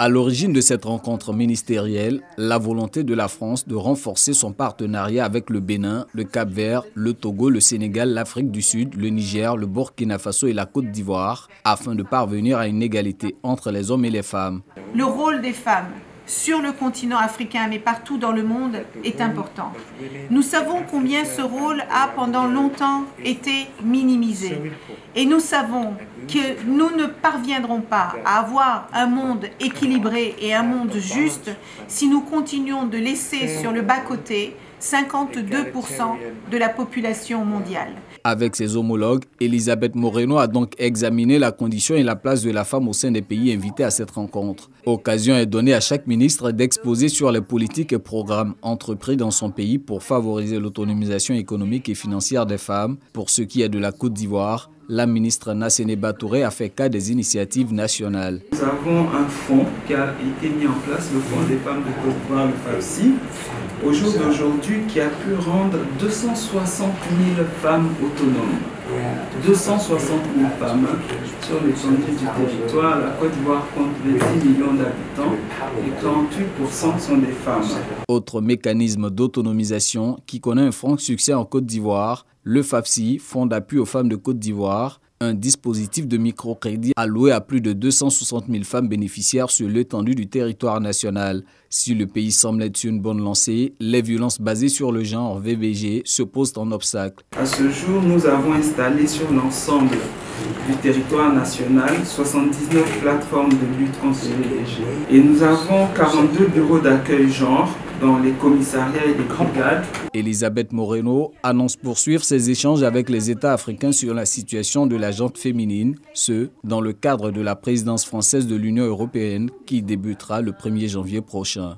À l'origine de cette rencontre ministérielle, la volonté de la France de renforcer son partenariat avec le Bénin, le Cap-Vert, le Togo, le Sénégal, l'Afrique du Sud, le Niger, le Burkina Faso et la Côte d'Ivoire, afin de parvenir à une égalité entre les hommes et les femmes. Le rôle des femmes sur le continent africain, mais partout dans le monde, est important. Nous savons combien ce rôle a pendant longtemps été minimisé. Et nous savons que nous ne parviendrons pas à avoir un monde équilibré et un monde juste si nous continuons de laisser sur le bas-côté 52% de la population mondiale. Avec ses homologues, Elisabeth Moreno a donc examiné la condition et la place de la femme au sein des pays invités à cette rencontre. Occasion est donnée à chaque ministre d'exposer sur les politiques et programmes entrepris dans son pays pour favoriser l'autonomisation économique et financière des femmes. Pour ce qui est de la Côte d'Ivoire, la ministre Nassene Batouré a fait cas des initiatives nationales. Nous avons un fonds qui a été mis en place, le Fonds des femmes de Côte d'Ivoire, le FAFSI, au jour d'aujourd'hui, qui a pu rendre 260 000 femmes autonomes. 260 000 femmes sur l'étendue du territoire. La Côte d'Ivoire compte 26 millions d'habitants et 38% sont des femmes. Autre mécanisme d'autonomisation qui connaît un franc succès en Côte d'Ivoire, le FAFSI, Fonds d'appui aux femmes de Côte d'Ivoire, un dispositif de microcrédit alloué à plus de 260 000 femmes bénéficiaires sur l'étendue du territoire national. Si le pays semble être sur une bonne lancée, les violences basées sur le genre VBG se posent en obstacle. À ce jour, nous avons installé sur l'ensemble du territoire national 79 plateformes de lutte contre les VBG. Et nous avons 42 bureaux d'accueil genre dans les commissariats et les brigades. Elisabeth Moreno annonce poursuivre ses échanges avec les États africains sur la situation de la gente féminine, ce dans le cadre de la présidence française de l'Union européenne qui débutera le 1er janvier prochain.